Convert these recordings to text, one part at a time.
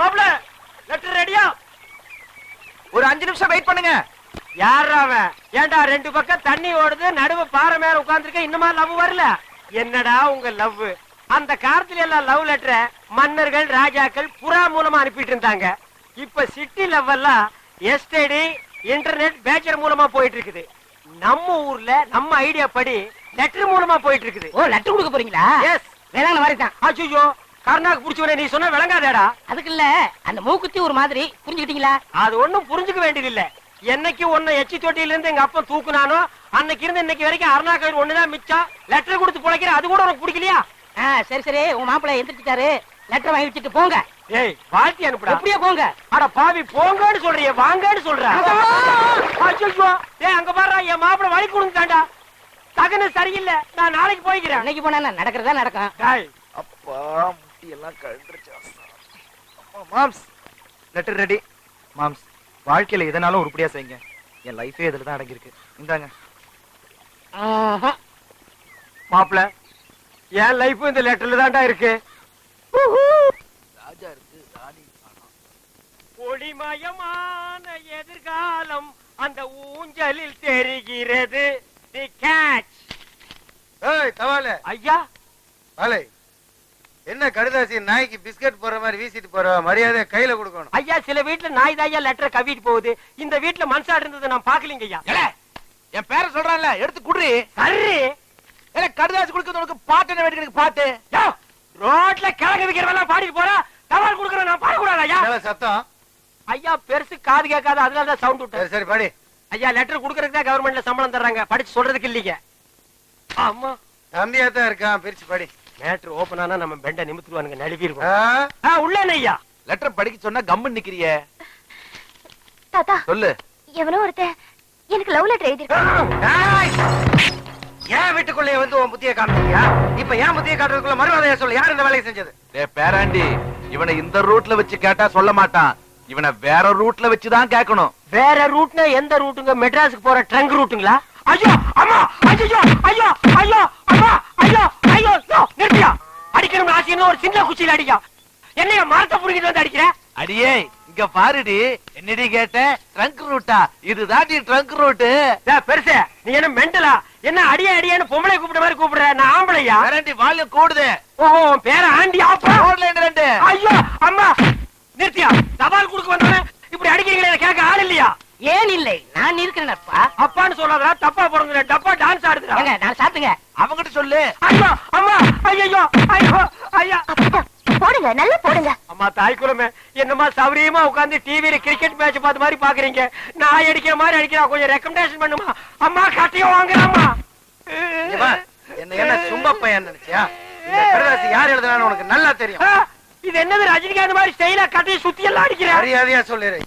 மாப்ள லெட்டர் ரெடியா? ஒரு 5 நிமிஷம் வெயிட் பண்ணுங்க. யாரா அவன்? ஏண்டா 2 பக்கம் தண்ணி ஓடுது, நடுவு பாறை மேல உட்கார்ந்திருக்க, இன்னுமா லவ் வரல? என்னடா உங்க லவ்? அந்த காலத்துல எல்லாம் லவ் லெட்டரை மன்னர்கள் ராஜாக்கள் புறா மூலமா அனுப்பிட்டு இருந்தாங்க. இப்ப சிட்டி லவ் எல்லாம் எஸ்டடி இன்டர்நெட் பேச்சர் மூலமா போயிட்டு இருக்குது. நம்ம ஊர்ல நம்ம ஐடியா படி லெட்டர் மூலமா போயிட்டு இருக்குது. ஓ, லெட்டர் கொடுக்க போறீங்களா? எஸ். வேளாங்க மாதிரி தான். அச்சோ, கர்நாக்கு புடிச்சவனே, நீ சொன்ன விளங்காதேடா. அதுக்கு இல்ல, அந்த மூக்குத்தி ஒரு மாதிரி புரிஞ்சுக்கிட்டீங்களா? அது ஒண்ணும் புரிஞ்சுக்க வேண்டியது இல்ல. என்னைக்கு உன்னை எச்சி தொட்டியில இருந்து எங்க அப்பா தூக்குனானோ அன்னைக்கு இருந்து இன்னைக்கு வரைக்கும் அருணாக்கர் ஒண்ணுதான் மிச்சம். லெட்டர் கொடுத்து பிழைக்கிற, அது கூட உனக்கு பிடிக்கலையா? சரி சரி, உங்க மாப்பிள்ளை எந்திரிச்சிட்டாரு, லெட்டர் வாங்கி வச்சுட்டு போங்க. ஏய், வாழ்த்தி அனுப்புடா. எப்படியே போங்க. அட பாவி, போங்கன்னு சொல்றியே, வாங்கன்னு சொல்ற. அச்சோ, ஏய் அங்க பாரு, என் மாப்பிள்ளை வழி கொடுத்தாண்டா. தகன சரியில்லை, நான் நாளைக்கு போய்க்கிறேன். இன்னைக்கு போனா நடக்கிறதா நடக்கும். டேய் அப்பா, முட்டி எல்லாம் கழண்டுருச்சு. மாம்ஸ், லெட்டர் ரெடி. மாம்ஸ், வாழ்க்கையில எதனாலும் உருப்படியா செய்யுங்க. என் லைஃபே இதுல தான் அடங்கி இருக்கு. இந்தாங்க. மாப்பிள்ள, என் லைஃப் இந்த லெட்டர்ல தான்டா இருக்கு. ராஜா இருக்கு, ராணி காணோம். ஒளிமயமான எதிர்காலம் அந்த ஊஞ்சலில் தெரிகிறது. தி கேட்ச். ஏய் தவால ஐயா, வாலே, என்ன கடுதாசி நாய்க்கு பிஸ்கட் போற மாதிரி வீசிட்டு போற? மரியாதை கையில கொடுக்கணும். ஐயா, சில வீட்டுல நாய் தாயா லெட்டர் கவிட்டு போகுது. இந்த வீட்டுல மனுஷாடு இருந்தது நான் பாக்கலீங்க ஐயா. என் பேரை சொல்றான்ல, எடுத்து குடுறி. கர்ரி கடுதாசி கொடுக்கறது உனக்கு பாட்டு என்ன வேண்டிய பாட்டு? ரோட்ல கிழக்கு விக்கிறவெல்லாம் பாடிட்டு போறா. தவால் கொடுக்கற நான் பாடக்கூடாது ஐயா. சத்தம் ஐயா, பெருசு காது கேட்காது, அதனால தான் சவுண்ட் விட்டேன். சரி பாடி. ஐயா, லெட்டர் கொடுக்கறதுக்கு தான் கவர்மெண்ட்ல சம்பளம் தர்றாங்க, படிச்சு சொல்றதுக்கு இல்லீங்க. ஆமா, தம்பியா தான் இருக்கான், பிரிச்சு படி. மேட்டர் ஓபன் ஆனா நம்ம பெண்ட நிமித்துவானுங்க, நழுவிடுவோம். உள்ள ஐயா லெட்டர் படிக்க சொன்னா கம்மன் நிக்கிறிய. தாத்தா, சொல்லு. எவனோ ஒருத்தன் எனக்கு லவ் லெட்டர் எழுதிருக்கான். ஏன் வீட்டுக்குள்ளே வந்து உன் புத்திய காமிச்சியா? இப்ப ஏன் புத்திய காட்டுறதுக்குள்ள மறுவாதையா சொல்லு, யார் இந்த வேலையை செஞ்சது? பேராண்டி, இவனை இந்த ரூட்ல வச்சு கேட்டா சொல்ல மாட்டான். இவனை வேற ரூட்ல வச்சுதான் கேட்கணும். வேற ரூட்னா எந்த ரூட்டுங்க? மெட்ராஸுக்கு போற ட்ரங்க் ரூட்டுங்களா? ஐயோ அம்மா, ஐயோ ஐயோ ஐயோ அம்மா, ஐயோ ஐயோ, நிறுத்தியா? அடிக்கணும் ஆசைன்னு ஒரு சின்ன குச்சியில அடிக்கா. என்னைய மரத்தை புடிக்கிட்டு வந்து அடிக்கிற? அடியே, இங்க பாருடி. என்னடி கேட்ட? ட்ரங்க் ரூட்டா? இதுதான் ட்ரங்க் ரூட்டு. பெருசு, நீ என்ன மெண்டலா? என்ன அடியே அடியேன்னு பொம்பளை கூப்பிட்ட மாதிரி கூப்பிடுற? நான் ஆம்பளையா? பேராண்டி, வால்யூம் கூடுது. ஓஹோ, பேர ஆண்டி ஆப்பா. ரெண்டு. ஐயோ அம்மா, நிறுத்தியா? தபால் கொடுக்க வந்தவனே இப்படி அடிக்கிறீங்களே, கேட்க ஆள் இல்லையா? ஏன் இல்லை, நான் இருக்கிறேன்ப்பா. அப்பான்னு சொல்லாதடா, தப்பா போறங்க. டப்பா டான்ஸ் ஆடுதுடா. நான் சாத்துங்க. அவங்கிட்ட சொல்லு. ஐயோ அம்மா, ஐயோ ஐயோ ஐயா. போடுங்க, நல்லா போடுங்க. அம்மா தாய்க்குலமே, என்னமா சௌரியமா உட்கார்ந்து டிவில கிரிக்கெட் மேட்ச் பார்த்த மாதிரி பாக்குறீங்க. நான் அடிக்கிற மாதிரி அடிக்கிறா, கொஞ்சம் ரெக்கமெண்டேஷன் பண்ணுமா? அம்மா கட்டியோ வாங்குறாமா? என்ன சும்மா பையன் நினைச்சியா? இந்த கடுதாசி யார் எழுதுனான்னு உனக்கு நல்லா தெரியும். இது என்னது, ரஜினிகாந்த் மாதிரி ஸ்டைலா கட்டி சுத்தி எல்லாம் அடிக்கிறேன். மரியாதையா சொல்லிடு,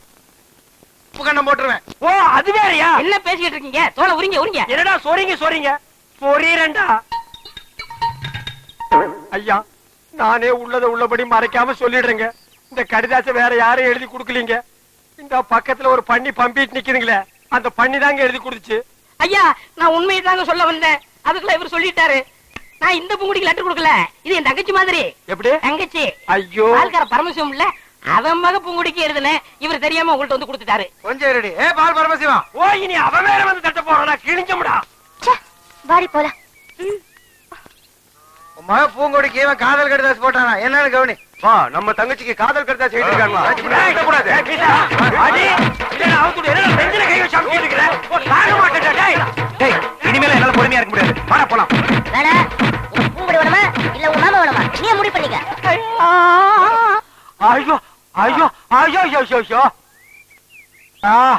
கண்ணம் போட்டுருவேன். ஓ, அது வேறயா? என்ன பேசிக்கிட்டு இருக்கீங்க? தோலை உரிங்க உரிங்க. என்னடா சொறீங்க பொறீரண்டா. ஐயா, நானே உள்ளத உள்ளபடி மறைக்காம சொல்லிடுறேங்க. இந்த கடிதாசை வேற யாரும் எழுதி கொடுக்கலீங்க. இந்த பக்கத்துல ஒரு பண்ணி பம்பிட்டு நிக்குதுங்களே, அந்த பண்ணி தாங்க எழுதி கொடுத்துச்சு. ஐயா, நான் உண்மையை தாங்க சொல்ல வந்தேன். அதுக்குள்ள இவர் சொல்லிட்டாரு. நான் இந்த பூங்குடிக்கு லெட்டர் கொடுக்கல, இது என் தங்கச்சி மாதிரி. எப்படி தங்கச்சி? ஐயோ, பால்கார பரமசிவம் இல்ல, அவன் மக பூங்குடிக்கு எழுதுனேன். இவர் தெரியாம உங்கள்ட்ட வந்து கொடுத்துட்டாரு. கொஞ்சம் ரெடி. பால் பரமசிவம், ஓ, இனி அவன் வேற வந்து தட்ட போறானா? கிழிஞ்சமுடா. வாடி போலாம். உன் மக பூங்கொடிக்கு இவன் காதல் கடுதாசி போட்டானா என்னன்னு கவனி. நம்ம தங்கச்சிக்கு காதல் கடுதாசி எழுதிருக்காங்க. இனிமேல என்னால பொறுமையா இருக்க முடியாது. வாடா போலாம். பூங்குடி வேணுமா இல்ல உன் மாமா வேணுமா? நீ முடிவு பண்ணிக்க. ஐயோ ஐயோ ஐயோ ஐயோ ஐயோ.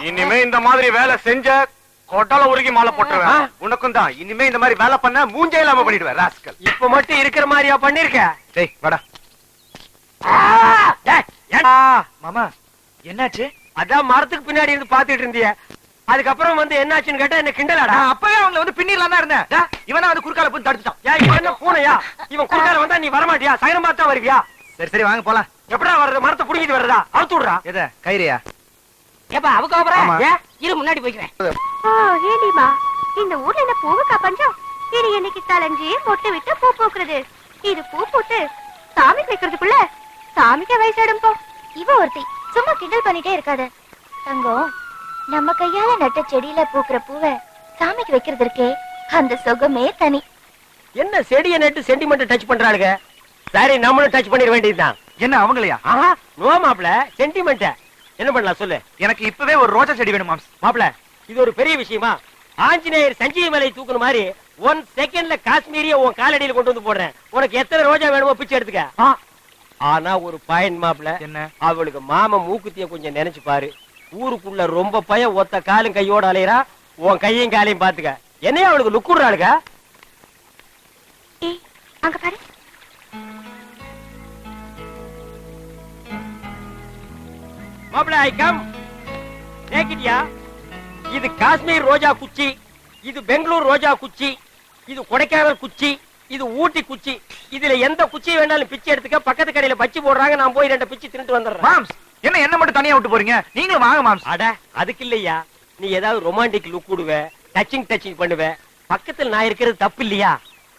இனிமே இந்த மாதிரி வேலை செஞ்ச கொட்டால உருகி மாலை போட்டுருவேன். உனக்கும் தான் இனிமே இந்த மாதிரி வேலை பண்ண மூஞ்சே இல்லாம பண்ணிடுவேன் ராஸ்கல். இப்ப மட்டும் இருக்கிற மாதிரியா பண்ணிருக்க? டேய் வாடா. மாமா, என்னாச்சு? அதான் மரத்துக்கு பின்னாடி இருந்து பாத்துட்டு இருந்திய, அதுக்கப்புறம் வந்து என்னாச்சுன்னு கேட்டா என்ன கிண்டலாடா? அப்பவே அவங்கள வந்து பின்னிடலாம் தான் இருந்தேன். இவனா வந்து குறுக்கால போய் தடுத்துட்டான். ஏன் இவன் என்ன பூனையா? இவன் குறுக்கால வந்தா நீ வரமாட்டியா? சகனம் பார்த்தா வருவியா? சரி சரி, வாங்க போலாம். எப்படா வர்றது? மரத்தை புடிங்கிட்டு வர்றதா? அவுத்து விடுறா. எத கயிறியா? ஏப்பா அவக்கு அப்புறம் இரு முன்னாடி போய்க்கிறேன். ஏடிமா, இந்த ஊர்ல என்ன பூவுக்கா பஞ்சம்? இது என்னைக்கு கலைஞ்சி மொட்டை விட்டு பூ பூக்குறது. இது பூ பூத்து சாமிக்கு வைக்கிறதுக்குள்ள சாமிக்கு வயசாடும் போ. இவ ஒருத்தி சும்மா கிண்டல் பண்ணிட்டே இருக்காத தங்கம். நம்ம கையால நட்ட செடியில பூக்குற பூவை சாமிக்கு வைக்கிறது இருக்கே, அந்த சுகமே தனி. என்ன செடியை நட்டு சென்டிமெண்ட் டச் பண்றாளுங்க. சரி, நம்மளும் டச் பண்ணிட வேண்டியதுதான். என்ன அவங்களையா? ஆஹா, நோ மாப்ள, சென்டிமெண்ட் என்ன பண்ணலாம் சொல்லு. எனக்கு இப்பவே ஒரு ரோஜா செடி வேணும் மாம்ஸ். மாப்ள, இது ஒரு பெரிய விஷயமா? ஆஞ்சநேயர் சஞ்சீவி மலை தூக்குன மாதிரி 1 செகண்ட்ல காஷ்மீரிய உன் காலடியில கொண்டு வந்து போடுறேன். உனக்கு எத்தனை ரோஜா வேணுமோ பிச்சை எடுத்துக்க. ஆனா ஒரு பயன் மாப்ள, என்ன? அவளுக்கு மாம மூக்குத்திய கொஞ்சம் நினைச்சு பாரு. ஊருக்குள்ள ரொம்ப பய ஒத்த காலும் கையோட அலையறா. உன் கையும் காலையும் பாத்துக்க. என்னைய அவளுக்கு லுக்குறாளுங்க. ஏய், அங்க பாரு. மாப்ள, ஐ கம். நேக்கிட்டியா? இது காஷ்மீர் ரோஜா குச்சி, இது பெங்களூர் ரோஜா குச்சி, இது கொடைக்கானல் குச்சி, இது ஊட்டி குச்சி. இதுல எந்த குச்சி வேணாலும் பிச்சை எடுத்துக்க. பக்கத்து கடையில பச்சி போடுறாங்க, நான் போய் 2 பிச்சை தின்னுட்டு வந்துடுறேன். மாம்ஸ், என்ன மட்டும் தனியா விட்டு போறீங்க? நீங்களும் வாங்க மாம்ஸ். அட, அதுக்கு இல்லையா, நீ ஏதாவது ரொமான்டிக் லுக் கொடுவ, டச்சிங் பண்ணுவ. பக்கத்துல நான் இருக்கிறது தப்பு இல்லையா?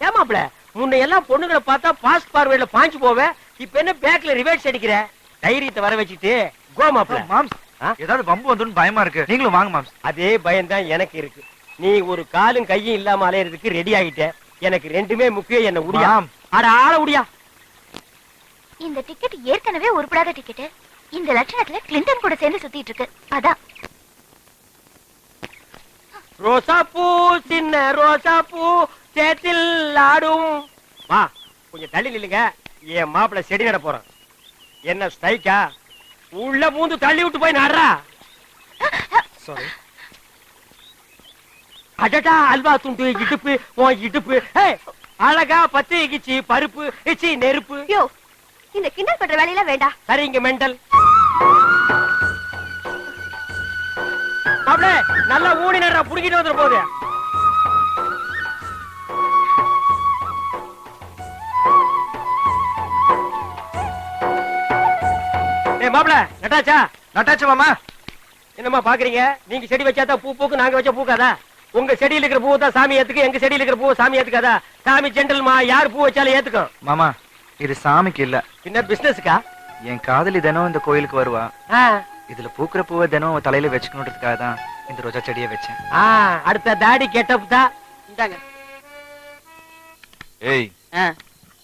ஏமாப்ள, முன்ன எல்லாம் பொண்ணுங்களை பார்த்தா பாஸ்ட் ஃபார்வர்ட்ல பாஞ்சு போவேன். இப்ப என்ன பேக்ல ரிவர்ஸ் அடிக்கிற? தைரியத்தை வர வச்சுட்டு கோ மாப்ள. மாம்ஸ், ஏதாவது வம்பு வந்துன்னு பயமா இருக்கு. நீங்களும் வாங்க மாம்ஸ். அதே பயம் தான் எனக்கு இருக்கு. நீ ஒரு காலும் கையும் இல்லாம அலையறதுக்கு ரெடி ஆகிட்ட. எனக்கு ரெண்டுமே முக்கியம். என்ன உடியா? அட ஆள உடியா. இந்த டிக்கெட் ஏற்கனவே உருப்படாத டிக்கெட். இந்த லட்சணத்துல கிளின்டன் கூட சேர்ந்து சுத்திட்டு இருக்கு. அதான் ரோசா பூ, சின்ன ரோசா பூ சேத்தில் ஆடும். வா, கொஞ்சம் தள்ளி நில்லுங்க. என் மாப்பிள்ள செடி நட போறான். என்ன ஸ்ட்ரைக்கா? உள்ள பூந்து தள்ளி விட்டு போய் நடுறா. சாரி. அடடா, அல்வா துண்டு இடுப்பு, உன் இடுப்பு. அழகா பத்து இகிச்சி பருப்பு இச்சி நெருப்பு. யோ, இந்த கிண்டல் பண்ற வேலையில வேண்டாம். சரிங்க மெண்டல். மாப்ள, நல்லா ஊனி நடுறா, புடிக்கிட்டு வந்துட போகுது. மாப்ள, நட்டாச்சா? நட்டாச்சு மாமா. என்னமா பாக்குறீங்க? நீங்க செடி வச்சாதான் பூ பூக்கு, நாங்க வச்சா பூக்காதா? உங்க செடியில இருக்கிற பூ தான் சாமி ஏத்துக்கு, எங்க செடியில இருக்கிற பூ சாமி ஏத்துக்காதா? சாமி ஜென்டல்மா, யார் பூ வச்சாலும் ஏத்துக்கும். மாமா, இது சாமிக்கு இல்ல, பின்ன பிசினஸ்க்கா? என் காதலி தினம் இந்த கோயிலுக்கு வருவா. இதுல பூக்குற பூவை தினம் தலையில வச்சுக்கணுன்றதுக்காக தான் இந்த ரோஜா செடியை வச்சேன். அடுத்த தாடி கெட்டப் தான். இந்தாங்க. ஏய்,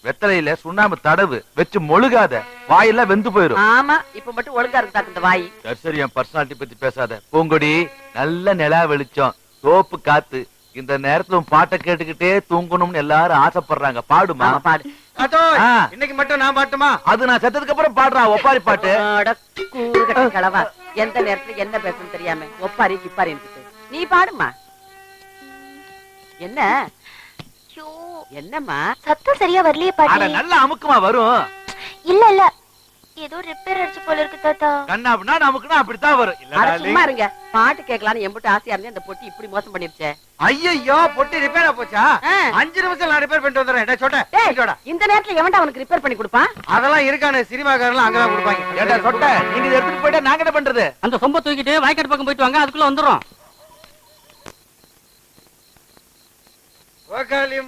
வெத்தலையில சுண்ணாம்பு தடவு வச்சு மொழுகாத, வாயெல்லாம் வெந்து போயிரும். ஆமா, இப்ப மட்டும் ஒழுங்கா இருக்கு இந்த வாய். சரி, என் பர்சனாலிட்டி பத்தி பேசாத. பூங்கொடி, நல்ல நிலா வெளிச்சம், தோப்பு காத்து, இந்த நேரத்துல பாட்டை கேட்டுக்கிட்டே தூங்கணும்னு எல்லாரும் ஆசைப்படுறாங்க. பாடுமா? பாடு. இன்னைக்கு மட்டும் நான் பாட்டுமா? அது நான் செத்ததுக்கு அப்புறம் பாடுறா ஒப்பாரி பாட்டு. கலவா, எந்த நேரத்துல என்ன பேசணும் தெரியாம ஒப்பாரி கிப்பாரி நீ பாடுமா. என்ன என்னம்மா சத்தம் சரியா வரலையே பாட்டி. நல்ல அமுக்குமா வரும். இல்ல ஏதோ ரிப்பேர் அடிச்சு போல இருக்கு தாத்தா. கண்ணாப்னா நமக்குனா அப்படித்தான் வரும். சும்மா இருங்க. பாட்டு கேட்கலான்னு எம்பிட்டு ஆசையா இருந்து அந்த பொட்டி இப்படி மோசம் பண்ணிருச்சே. ஐயோ, பொட்டி ரிப்பேரா போச்சா? 5 நிமிஷம் நான் ரிப்பேர் பண்ணிட்டு வந்துறேன். இந்த நேரத்துல எவன்டா அவனுக்கு ரிப்பேர் பண்ணி கொடுப்பான்? அதெல்லாம் இருக்கானே, சினிமாக்காரலாம் அங்கதான் கொடுப்பாங்க. ஏண்டா சொட்ட, நீங்க இதை எடுத்துட்டு போயிட்டா நாங்க என்ன பண்றது? அந்த சொம்ப தூக்கிட்டு வாய்க்காட்டு பக்கம் போயிட்டு வாங்க, அதுக்குள்ள வந்துரும்.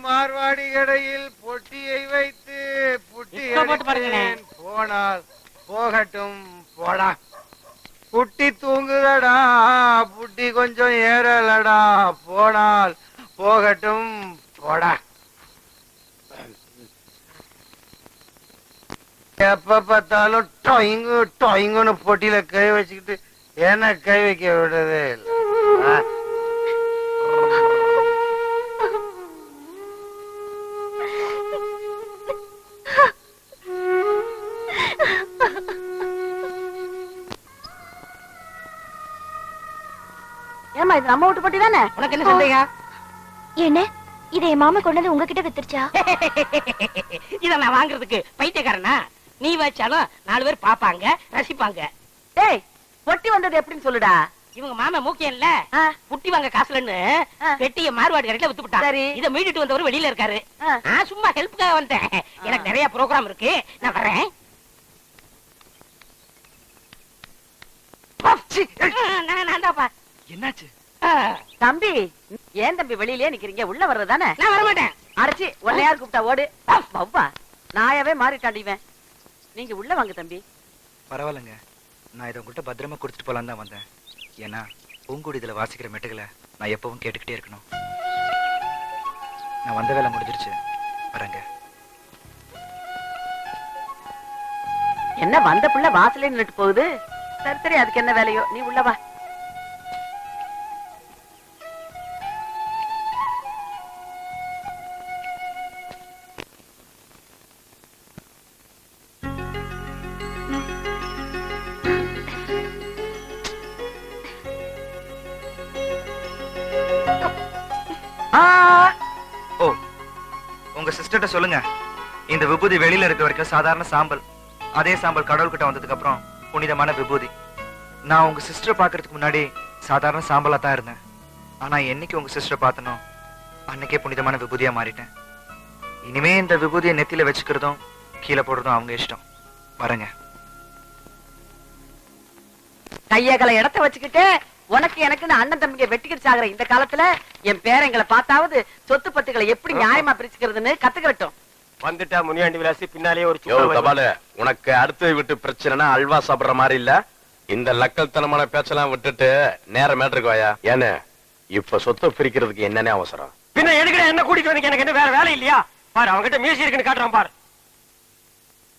மார்வாடி கடையில் பொட்டியை வைத்து புட்டி போனால் போகட்டும் போடா. புட்டி தூங்குதடா, புட்டி கொஞ்சம் ஏறலடா, போனால் போகட்டும் போடா. எப்ப பார்த்தாலும் டொயிங்கு டொயிங்குன்னு பொட்டியில கை வச்சுக்கிட்டு என்ன கை வைக்க விடுறது இல்லை. ஏமா இது நம்ம வீட்டு பொட்டி தானே? உனக்கு என்ன சந்தேகம்? என்ன இதை என் மாமா கொண்டு வந்து உங்ககிட்ட வித்துருச்சா? இத நான் வாங்குறதுக்கு பைத்தியக்காரனா? நீ வச்சாலும் 4 பேர் பாப்பாங்க, ரசிப்பாங்க. டேய், பொட்டி வந்தது எப்படின்னு சொல்லுடா. இவங்க மாமா மூக்கியன்ல புட்டி வாங்க காசுலன்னு பெட்டிய மார்வாடி கடையில வித்து விட்டான். இத மீட்டுட்டு வந்தவர் வெளியில இருக்காரு. நான் சும்மா ஹெல்ப்புக்காக வந்தேன். எனக்கு நிறைய ப்ரோகிராம் இருக்கு, நான் வரேன். என்னாச்சு தம்பி? ஏன் தம்பி வெளியிலே நிக்கிறீங்க? உள்ள வர்றதானே? நான் வர மாட்டேன். அரைச்சி உன்னை யார் கூப்பிட்டா ஓடு. பவ்வா நாயாவே மாறிட்டாண்டிவன். நீங்க உள்ள வாங்க தம்பி. பரவாயில்லைங்க, நான் இதை உங்கள்கிட்ட பத்திரமா கொடுத்துட்டு போலான்னு தான் வந்தேன். ஏன்னா பூங்குடி இதுல வாசிக்கிற மெட்டுகளை நான் எப்பவும் கேட்டுக்கிட்டே இருக்கணும். நான் வந்த வேலை முடிஞ்சிருச்சு, வரேங்க. என்ன வந்த புள்ள வாசலே நின்னுட்டு போகுது? சரி சரி, அதுக்கு என்ன வேலையோ, நீ உள்ள வா. ஓ, உங்க சிஸ்டர்ட்ட சொல்லுங்க, இந்த விபூதி வெளியில இருக்க வரைக்கும் சாதாரண சாம்பல், அதே சாம்பல் கடவுள்கிட்ட வந்ததுக்கு அப்புறம் புனிதமான விபூதி. நான் உங்க சிஸ்டர் பாக்குறதுக்கு முன்னாடி சாதாரண சாம்பலா தான் இருந்தேன். ஆனா என்னைக்கு உங்க சிஸ்டர் பார்த்தனோ அன்னைக்கே புனிதமான விபூதியா மாறிட்டேன். இனிமே இந்த விபூதியை நெத்தியில வச்சுக்கிறதும் கீழே போடுறதும் அவங்க இஷ்டம். வரேங்க. கையகல இடத்த வச்சுக்கிட்டு உனக்கு எனக்கு அண்ணன் தம்பிங்க வெட்டிக்கிட்டு சாகுற இந்த காலத்துல என் பேரங்களை பார்த்தாவது சொத்து பத்துக்களை எப்படி நியாயமா பிரிச்சுக்கிறதுன்னு கத்துக்கட்டும். வந்துட்டா முனியாண்டி விலாசி பின்னாலேயே ஒரு யோ தபால, உனக்கு அடுத்த வீட்டு பிரச்சனைனா அல்வா சாப்பிடுற மாதிரி இல்ல. இந்த லக்கல்தனமான பேச்செல்லாம் விட்டுட்டு நேர மேட்டருக்கு வாயா. ஏன்னு இப்ப சொத்தை பிரிக்கிறதுக்கு என்னன்னே அவசரம்? பின்ன எதுக்கு என்ன கூட்டிட்டு வந்து, எனக்கு என்ன வேற வேலை இல்லையா? பாரு அவங்ககிட்ட மியூசிக் இருக்குன்னு காட்டுறான் பாரு.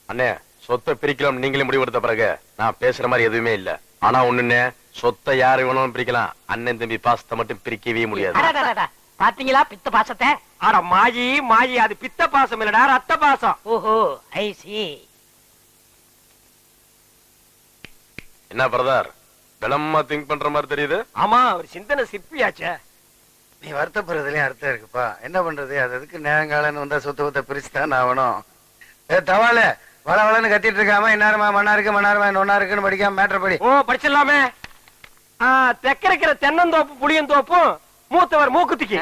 அண்ணே, சொத்தை பிரிக்கலாம் நீங்களே முடிவெடுத்த பிறகு நான் பேசுற மாதிரி எதுவுமே இல்ல. ஆனா ஒண்ணுன்னு, சொத்தை யாரு வேணாலும் பிரிக்கலாம், அண்ணன் தம்பி பாசத்தை மட்டும் பிரிக்கவே முடியாது. அடடடடா, பாத்தீங்களா பித்த பாசத்தை? ஆட மாயி மாயி, அது பித்த பாசம் இல்லடா, ரத்த பாசம். ஓஹோ, ஐ சி. என்ன பிரதர், விளமா திங்க் பண்ற மாதிரி தெரியுது? ஆமா, ஒரு சிந்தனை சிற்பியாச்சே. நீ வருத்தப்படுறதுலயும் அர்த்தம் இருக்குப்பா. என்ன பண்றது, அது அதுக்கு நேரங்காலன்னு வந்தா சொத்த பிரிச்சுதான் ஆகணும். தவால வள வளன்னு கத்திட்டு இருக்காம இன்னாருமா மண்ணாருக்கு நொன்னாருக்குன்னு படிக்காம மேட்டர் படி. ஓ, படிச்சிடலாமே. தெற்க இருக்கிற தென்னந்தோப்பு புளியந்தோப்பும் மூத்தவர் மூக்குத்திக்கு,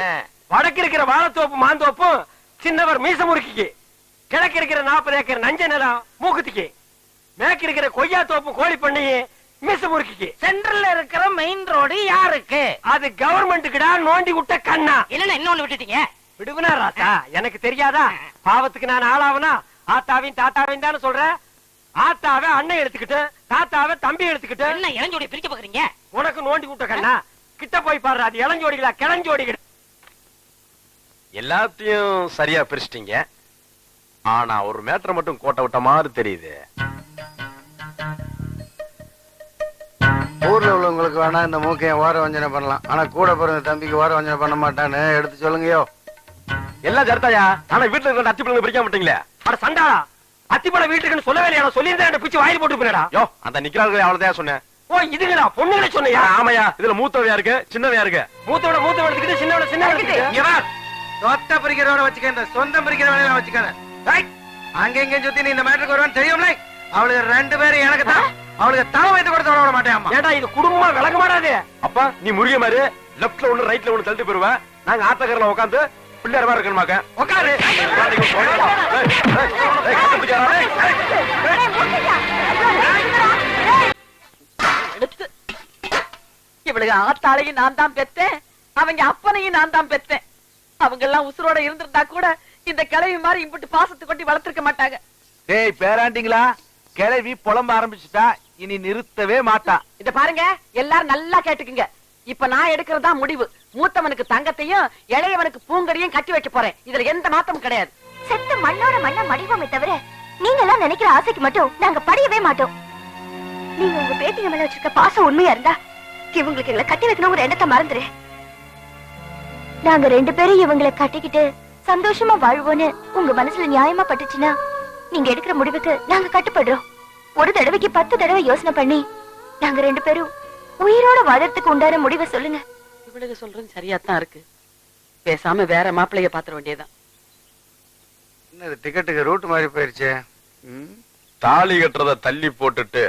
வடக்கு இருக்கிற வாழைத்தோப்பு மாந்தோப்பும் சின்னவர் மீச முறுக்கிக்கு, கிழக்கு இருக்கிற 40 ஏக்கர் நஞ்ச நிலம் மூக்குத்திக்கு, மேற்கு இருக்கிற கொய்யா தோப்பு கோழி பண்ணையே மீச முறுக்கிக்கு. சென்ட்ரல்ல இருக்கிற மெயின் ரோடு யாருக்கு? அது கவர்மெண்ட்டுக்குடா, நோண்டி விட்ட கண்ணா. இல்லன்னா இன்னொன்னு விட்டுட்டீங்க. விடுவனா ராத்தா, எனக்கு தெரியாதா? பாவத்துக்கு நான் ஆளாவனா? ஆத்தாவையும் தாத்தாவையும் தானே சொல்றேன். ஆத்தாவை அண்ணன் எடுத்துக்கிட்டு, தாத்தாவை தம்பி எடுத்துக்கிட்டு, என்ன இளஞ்சோடி பிரிக்க பாக்குறீங்க? உனக்கு நோண்டி விட்ட கண்ணா. கிட்ட போய் பாரு, அது இளஞ்சோடிகளா கிளஞ்சோடிகள்? எல்லாத்தையும் சரியா பிரிச்சிட்டீங்க. ஆனா ஒரு மேட்டர் மட்டும் கோட்டை விட்ட மாதிரி தெரியுது. ஊர்ல உள்ளவங்களுக்கு வேணா இந்த மூக்கையும் ஓர வஞ்சனை பண்ணலாம், ஆனா கூட பிறந்த தம்பிக்கு ஓர வஞ்சனை பண்ண மாட்டான்னு எடுத்து சொல்லுங்கயோ. எல்லாம் சரிதாயா, ஆனா வீட்டுல இருக்கிற அத்தி பிள்ளைங்க பிரிக்க மாட்டீங்களே. அட சண்டாளா, அத்திப்பழ வீட்டுக்குன்னு சொல்லவே இல்லையா? சொல்லியிருந்தேன், பிச்சு வாயில் போட்டு போயிடா. யோ, அந்த நிக்கிறார்கள் அவ்வளவுதான் சொன்னேன். ஓ, இதுங்களா பொண்ணுங்களே சொன்னியா? ஆமையா, இதுல மூத்தவையா இருக்கு, சின்னவையா இருக்கு. மூத்தோட மூத்தவ எடுத்துக்கிட்டு சின்னவட சின்ன சொத்த பிரிக்கிறவட வச்சுக்க, இந்த சொந்தம் பிரிக்கிற வேலையில வச்சுக்காத. அங்க இங்க சுத்தி நீ இந்த மேட்டருக்கு வருவான்னு தெரியும்ல. அவளுக்கு 2 பேரும் எனக்கு தான், அவளுக்கு தவ வைத்து கூட விட மாட்டேன். ஏடா இது குடும்பமா விளங்க மாட்டாது. அப்பா நீ முருக மாதிரி லெப்ட்ல ஒண்ணு ரைட்ல ஒண்ணு தள்ளிட்டு போயிருவேன். நாங்க ஆத்தக்கரையில உட்காந்து பிள்ளையார் மாதிரி இருக்கணுமாக்க உட்காரு. இவளுக்கு ஆத்தாளையும் நான் தான் பெத்தேன், அவங்க அப்பனையும் நான் தான் பெத்தேன். அவங்க எல்லாம் உசுரோட இருந்திருந்தா கூட இந்த கிழவி மாதிரி இம்புட்டு பாசத்தை கொட்டி வளர்த்திருக்க மாட்டாங்க. டேய் பேராண்டிங்களா, கிளவி புலம்ப ஆரம்பிச்சுட்டா, இனி நிறுத்தவே மாட்டா. இத பாருங்க, எல்லாரும் நல்லா கேட்டுக்குங்க. இப்ப நான் எடுக்கிறதா முடிவு. மூத்தவனுக்கு தங்கத்தையும் இளையவனுக்கு பூங்கடியும் கட்டி வைக்க போறேன். இதுல எந்த மாத்தமும் கிடையாது. செத்து மண்ணோட மண்ண மடிவோமே தவிர நீங்க எல்லாம் நினைக்கிற ஆசைக்கு மட்டும் நாங்க படியவே மாட்டோம். நீங்க உங்க பேத்திங்க மேல வச்சிருக்க பாசம் உண்மையா இருந்தா இவங்களுக்கு எங்களை கட்டி வைக்கணும் ஒரு எண்ணத்தை மறந்துரு. நாங்க 2 பேரும் இவங்களை கட்டிக்கிட்டு சந்தோஷமா வாழ்வோன்னு உங்க மனசுல நியாயமா பட்டுச்சுன்னா நீங்க எடுக்கிற முடிவுக்கு நாங்க கட்டுப்படுறோம். ஒரு தடவைக்கு 10 தடவை யோசனை பண்ணி நாங்க 2 பேரும் உயிரோட வாழறதுக்கு உண்டான முடிவை சொல்லுங்க. இவளுக்கு சொல்றது சரியாத்தான் இருக்கு. பேசாம வேற மாப்பிள்ளைய பாத்திர வேண்டியதான். என்ன டிக்கெட்டுக்கு ரூட் மாதிரி போயிருச்சு. தாலி கட்டுறத தள்ளி போட்டுட்டு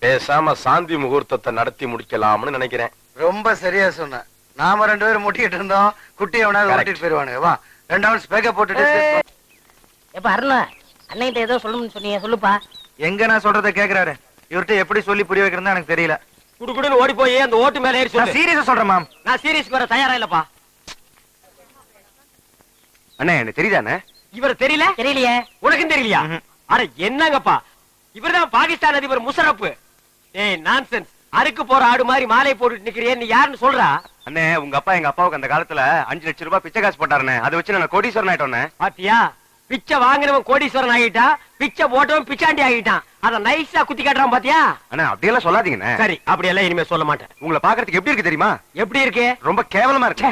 பேசாம சாந்தி முகூர்த்தத்தை நடத்தி முடிக்கலாம்னு நினைக்கிறேன். ரொம்ப சரியா சொன்ன. நாம 2 பேரும் முட்டிட்டு இருந்தோம், குட்டியை வேணாலும் ஓட்டிட்டு போயிருவானுங்க. வா 2 ஹவர்ஸ் பேக்க போட்டுட்டு. எப்ப அருணா, அன்னைகிட்ட ஏதோ சொல்லணும்னு சொன்னீங்க, சொல்லுப்பா. எங்க நான் சொல்றத கேக்குறாரு, இவர்கிட்ட எப்படி சொல்லி புரிய வைக்கிறதா எனக்கு தெரியல. குடுகுடுன்னு ஓடி போய் அந்த ஓட்டு மேல ஏறி சொல்லு. சீரியஸா சொல்றேன் மாம். நான் சீரியஸ் வர தயாரா இல்லப்பா. அண்ணே எனக்கு தெரியுதானே? இவர் தெரியல? தெரியலையே. உனக்கும் தெரியலையா? அட என்னங்கப்பா, இவர்தான் பாகிஸ்தான் அதிபர் முஷரப். ஏய் நான்சென்ஸ், அறுக்கு போற ஆடு மாதிரி மாலை போட்டுட்டு நிக்கிறியே, நீ யாருன்னு சொல்றா? அண்ணே உங்க அப்பா எங்க அப்பாவுக்கு அந்த காலத்துல 5 லட்சம் ரூபாய் பிச்சை காசு போட்டாருண்ணே. அதை வச்சு நான் கோடீஸ்வரன் ஆயிட்டோண்ணே. பாத்தியா, பிச்சை வாங்கினவன் கோடீஸ்வரன் ஆகிட்டான், பிச்சை போட்டவன் பிச்சாண்டி ஆகிட்டான். அத நைஸா குத்தி காட்டுறான் பாத்தியா? அண்ணா அப்படியெல்லாம் சொல்லாதீங்கண்ணே. சரி, அப்படியெல்லாம் இனிமே சொல்ல மாட்டேன். உங்களை பாக்குறதுக்கு எப்படி இருக்கு தெரியுமா? எப்படி இருக்கு? ரொம்ப கேவலமா இருக்கு.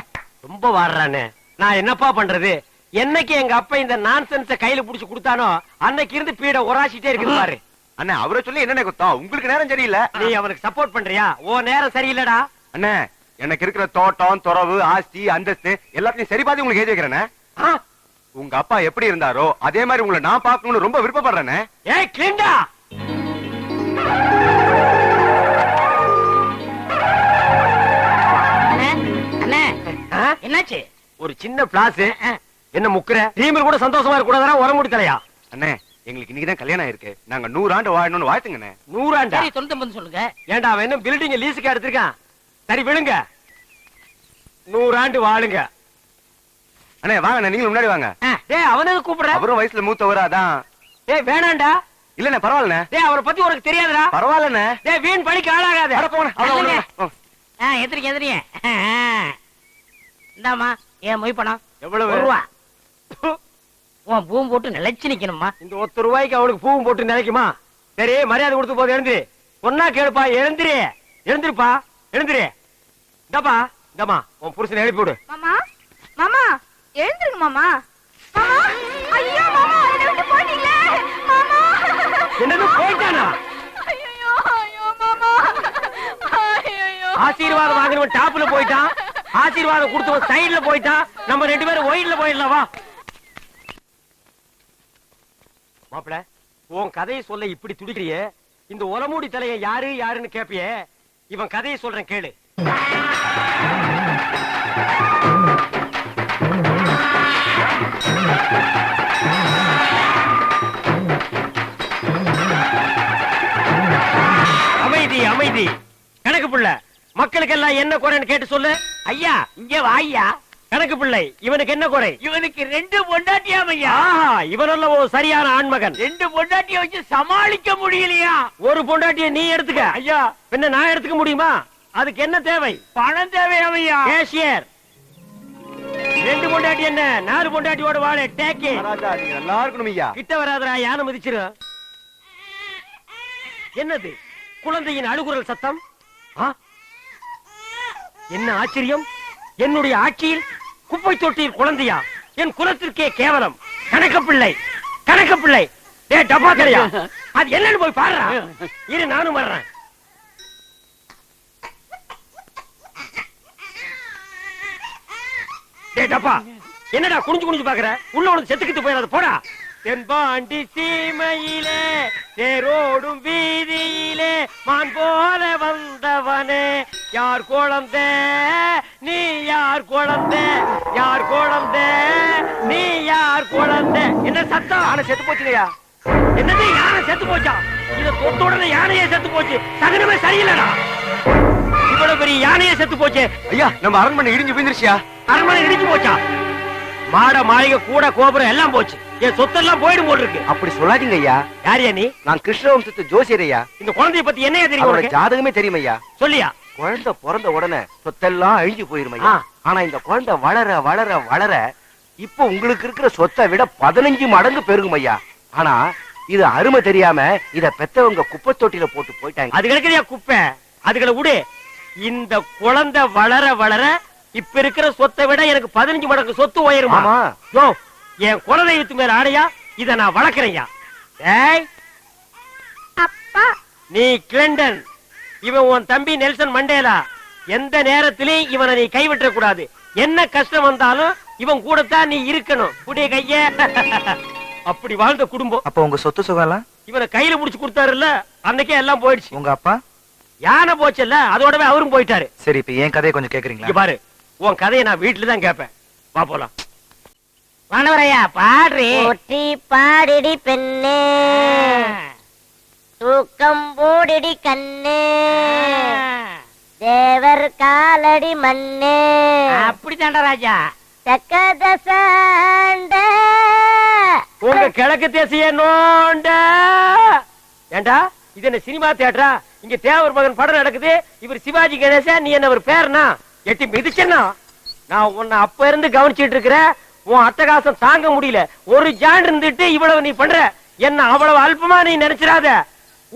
ரொம்ப வாடுறானே. நான் என்னப்பா பண்றது? என்னைக்கு எங்க அப்பா இந்த நான்சென்ஸ கையில புடிச்சு கொடுத்தானோ அன்னைக்கு இருந்து பீட உராசிட்டே இருக்குது பாரு. அண்ணா அவரை சொல்லி என்னென்ன குத்தம்? உங்களுக்கு நேரம் சரியில்லை. நீ அவனுக்கு சப்போர்ட் பண்றியா? ஓ நேரம் சரியில்லடா. அண்ணே எனக்கு இருக்கிற தோட்டம், துறவு, ஆஸ்தி, அந்தஸ்து எல்லாத்தையும் சரி பாதி உங்களுக்கு எழுதி வைக்கிறேனே. உங்க அப்பா எப்படி இருந்தாரோ அதே மாதிரி உங்களை நான் பார்க்கணும்னு ரொம்ப விருப்பப்படுறேனே. ஏய் கிளிண்டா, என்னாச்சு? ஒரு சின்ன பிளாஸ். என்ன முக்குற? டீமில் கூட சந்தோஷமா இருக்க கூடாதா? உரமுடி தலையா? அண்ணே எங்களுக்கு இன்னைக்குதான் கல்யாணம் ஆயிருக்கு. நாங்க 100 ஆண்டு வாழணும்னு வாழ்த்துங்கண்ணே. 100 ஆண்டா? சரி 99 சொல்லுங்க. ஏண்டா அவன் என்ன பில்டிங் லீஸுக்கு எடுத்திருக்கான்? சரி விழுங்க, 100 ஆண்டு வாழுங்க. அண்ணே வாங்க, நீங்க முன்னாடி வாங்க. டேய் அவனுக்கு கூப்பிடுற? அவரும் வயசுல மூத்தவரா அதான். டேய் வேணாண்டா. இல்லண்ணே பரவாயில்லண்ணே. டேய் அவரை பத்தி உனக்கு தெரியாதுடா. பரவாயில்லண்ணே. டேய் வீண் பழிக்கு ஆளாகாத. அட போங்க. எதிரிங்க எதிரிங்க. இந்தாமா ஏன் மொய் பணம் எவ்வளவு? 1 ரூபா. உன் பூம் போட்டு நிலைச்சு நிக்கணுமா? இந்த 1 ரூபாய்க்கு அவனுக்கு பூவும் போட்டு நினைக்குமா? சரி மரியாதை கொடுத்து போது எழுந்து. ஒன்னா கேளுப்பா, எழுந்திரு. எழுந்திருப்பா, எழுந்திரு. இந்தப்பா, இந்தமா உன் புருஷனை எழுப்பி விடு. மாமா, மாமா எழுந்திருங்க மாமா. மாமா, ஐயோ மாமா, என்னை விட்டு போயிட்டீங்களே மாமா. என்னது போயிட்டானா? ஐயோ ஐயோ மாமா, ஐயோ. ஆசீர்வாதம் வாங்கினவன் டாப்ல போயிட்டான், ஆசீர்வாதம் கொடுத்தவன் சைடுல போயிட்டான். நம்ம 2 பேரும் ஒயிட்ல போயிடலாம். வா மாப்பிள, உன் கதையை சொல்ல இப்படி துடிக்கிறியே. இந்த ஒலமூடி தலைய யாரு யாருன்னு கேப்பியே. இவன் கதையை சொல்றேன் கேளு. அமைதி அமைதி. கணக்கு பிள்ளை, மக்களுக்கெல்லாம் என்ன குறைன்னு கேட்டு சொல்லு. ஐயா இங்க வாய்யா. கணக்கு பிள்ளை, இவனுக்கு என்ன குறை? இவனுக்கு 2 பொண்டாட்டியாம் ஐயா. இவனல்ல ஒரு சரியான ஆண்மகன். 2 பொண்டாட்டிய வச்சு சமாளிக்க முடியலையா? ஒரு பொண்டாட்டிய நீ எடுத்துக்க. ஐயா பின்ன நான் எடுத்துக்க முடியுமா? அதுக்கு என்ன தேவை? பணம் தேவையாம் ஐயா. கேஷியர். 2 பொண்டாட்டி என்ன 4 பொண்டாட்டியோட வாழ டேக்கே. ராஜா நீங்க நல்லா இருக்கணும் ஐயா. கிட்ட வராதரா, யானை மிதிச்சிரு. என்னது குழந்தையின் அழுகுரல் சத்தம்? என்ன ஆச்சரியம்! என்னுடைய ஆட்சியில் குப்பை தொட்டியில் குழந்தையா? என் குலத்திற்கே கேவலம். கணக்கப்பிள்ளை, கணக்கப்பிள்ளை. டேய் டப்பா தெரியா, அது என்னன்னு போய் பாருடா. இரு நானும் வர்றேன். டேய் டப்பா, என்னடா குனிஞ்சு குனிஞ்சு பாக்குற? உள்ள உனக்கு செத்துக்கிட்டு போயிடாது போடா. தென்பாண்டி சீமையிலே தேரோடும் வீதியிலே மான் போல வந்தவனே, யார் குழந்தை நீ, யார் குழந்தை, யார் குழந்தை நீ, யார் குழந்தை? என்ன சத்தம்? யானை செத்து போச்சுலையா? என்னது யானை செத்து போச்சா? இத தொட்ட உடனே யானையே செத்து போச்சு. சகனமே சரியில்லடா. இவ்வளவு பெரிய யானையே செத்து போச்சு. ஐயா நம்ம அரண்மனை இடிஞ்சு விழுந்துருச்சியா? அரண்மனை இடிஞ்சு போச்சா? மாட மாளிகை கூட கோபுரம் எல்லாம் போச்சு. என் சொத்தெல்லாம் போயிடும் போல் இருக்கு. அப்படி சொல்லாதீங்க ஐயா. யாரியா நீ? நான் கிருஷ்ணவம்சத்து ஜோசியர் ஐயா. இந்த குழந்தைய பத்தி என்ன தெரியும் அவரோட உனக்கு? ஜாதகமே தெரியும் ஐயா. சொல்லியா? குழந்தை பிறந்த உடனே சொத்தெல்லாம் அழிஞ்சு போயிரும் ஐயா. ஆனா இந்த குழந்தை வளர வளர வளர இப்ப உங்களுக்கு இருக்கிற சொத்தை விட 15 மடங்கு பெருகும் ஐயா. ஆனா இது அருமை தெரியாம இத பெத்தவங்க குப்பை தொட்டில போட்டு போயிட்டாங்க. அது கிடக்குறியா குப்பை? அதுகளை விடு. இந்த குழந்தை வளர வளர இப்ப இருக்கிற சொத்தை விட எனக்கு 15 மடங்கு சொத்து உயருமா? ஆமா. யோ, என் குலதெய்வத்து மேல ஆடையா? இத நான் வளர்க்கிறேன்யா. ஏய் அப்பா, நீ கிளிண்டன், இவன் உன் தம்பி நெல்சன் மண்டேலா. எந்த நேரத்திலையும் இவனை நீ கைவிட்ட கூடாது. என்ன கஷ்டம் வந்தாலும் இவன் கூடத்தான் நீ இருக்கணும். புடிய கைய. அப்படி வாழ்ந்த குடும்பம். அப்ப உங்க சொத்து சுகம் எல்லாம் இவனை கையில புடிச்சு கொடுத்தாருல்ல, அன்னைக்கே எல்லாம் போயிடுச்சு. உங்க அப்பா? யானை போச்சுல்ல, அதோடவே அவரும் போயிட்டாரு. சரி, இப்ப என் கதையை கொஞ்சம் இங்க கேக்குறீங்களா? பாரு, உன் கதையை நான் வீட்டுல தான் கேட்பேன். வா போலாம். வானவரையா பாடுறி. ஒட்டி பாடிடி பெண்ணே, தூக்கம் போடிடி கண்ணே, தேவர் காலடி மண்ணே, அப்படித்தாண்டா ராஜா. தக்கதசாண்ட உங்க கிழக்கு தேசிய நோண்ட ஏண்டா இது என்ன சினிமா தியேட்டரா? இங்க தேவர் மகன் படம் நடக்குது. இவர் சிவாஜி கணேசன், நீ என்ன ஒரு பேர்னா எட்டி மிதிச்சனா? நான் உன்னை அப்ப இருந்து கவனிச்சிட்டு இருக்கிறேன். உன் அட்டகாசம் தாங்க முடியல. ஒரு ஜான் இருந்துட்டு இவ்வளவு நீ பண்ற. என்ன அவ்வளவு அல்பமா நீ நினைச்சிடாத.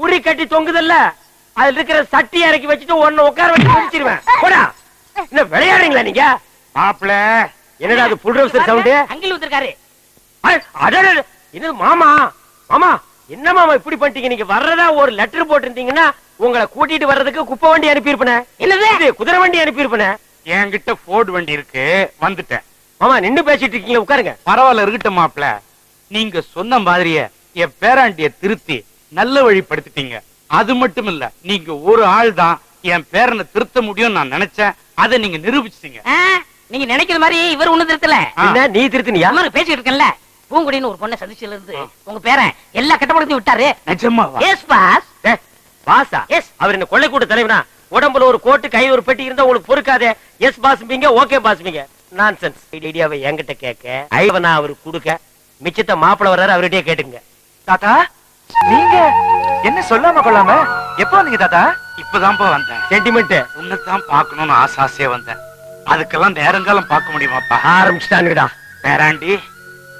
உரி கட்டி தொங்குதல்ல, அதுல இருக்கிற சட்டி இறக்கி வச்சுட்டு உன்னை உட்கார வச்சு முடிச்சிருவேன். போடா. என்ன விளையாடுறீங்களா நீங்க? மாப்பிள என்னடா அது புல் ரவுசர் சவுண்ட்? அங்கில் வந்திருக்காரு. இது மாமா. மாமா என்ன மாமா இப்படி பண்ணிட்டீங்க? நீங்க வர்றதா ஒரு லெட்டர் போட்டிருந்தீங்கன்னா உங்களை கூட்டிட்டு வர்றதுக்கு குப்பை வண்டி அனுப்பியிருப்பேன். என்னது? குதிரை வண்டி அனுப்பியிருப்பேன். என்கிட்ட போர்டு வண்டி இருக்கு, வந்துட்டேன். மாமா நின்னு பேசிட்டு இருக்கீங்க, உட்காருங்க. பரவாயில்ல, இருக்கட்டும் மாப்பிள. நீங்க சொன்ன மாதிரியே என் பேராண்டிய திருத்தி நல்ல வழிப்படுத்திட்டீங்க. அது மட்டும் இல்ல, நீங்க ஒரு ஆள் தான் என் பேரனை திருத்த முடியும் நான் நினைச்சேன். அதை நீங்க நிரூபிச்சிட்டீங்க. நீங்க நினைக்கிற மாதிரி இவர் ஒண்ணு திருத்தல. என்ன நீ திருத்தினியா? பேசிட்டு இருக்கேன்ல, பூங்குடின்னு ஒரு பொண்ணை சந்திச்சதுல இருந்து உங்க பேரன் எல்லா கட்டப்படுத்தையும் விட்டாரு. நிஜமாவா? Yes boss. பாஸா? எஸ். அவர் என்ன கொள்ளை கூட்ட தலைவனா? உடம்புல ஒரு கோட்டு கையில ஒரு பெட்டி இருந்தா உங்களுக்கு பொறுக்காதே. எஸ் பாஸ் பீங்க, ஓகே பாஸ் பீங்க. நான்சென்ஸ். ஐடியாவை என்கிட்ட கேட்க, ஐவனா அவருக்கு கொடுக்க, மிச்சத்தை மாப்பிள வர்றாரு அவர்கிட்டயே கேட்டுங்க. தாத்தா நீங்க என்ன சொல்லாம கொள்ளாம எப்ப வந்தீங்க தாத்தா? இப்பதான்ப்பா வந்தேன். சென்டிமெண்ட் உன்னைத்தான் பார்க்கணும்னு ஆசையா வந்தேன். அதுக்கெல்லாம் நேரங்காலம் பார்க்க முடியுமாப்பா? ஆரம்பிச்சுட்டானுடா. பேராண்டி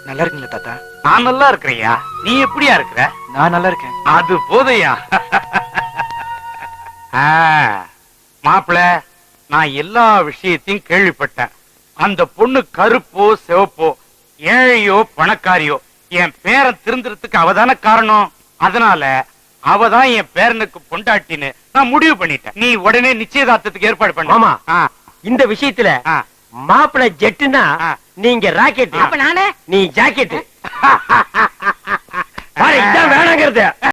நல்லா இருக்கீங்களா தாத்தா? நான் நல்லா இருக்கிறையா, நீ எப்படியா இருக்கிற? நான் நல்லா இருக்கேன். அது போதையா? மாப்பிள, நான் எல்லா விஷயத்தையும் கேள்விப்பட்டேன். அந்த பொண்ணு கருப்போ சிவப்போ, ஏழையோ பணக்காரியோ, என் பேரன் திருந்துறதுக்கு அவதான காரணம். அதனால அவதான் என் பேரனுக்கு பொண்டாட்டின்னு நான் முடிவு பண்ணிட்டேன். நீ உடனே நிச்சயதார்த்தத்துக்கு ஏற்பாடு பண்ண. மாமா, இந்த விஷயத்துல மாப்பிள ஜெட்டுனா நீங்க ராக்கெட், அப்ப நானே நீ ஜாக்கெட். வேணாங்கிறது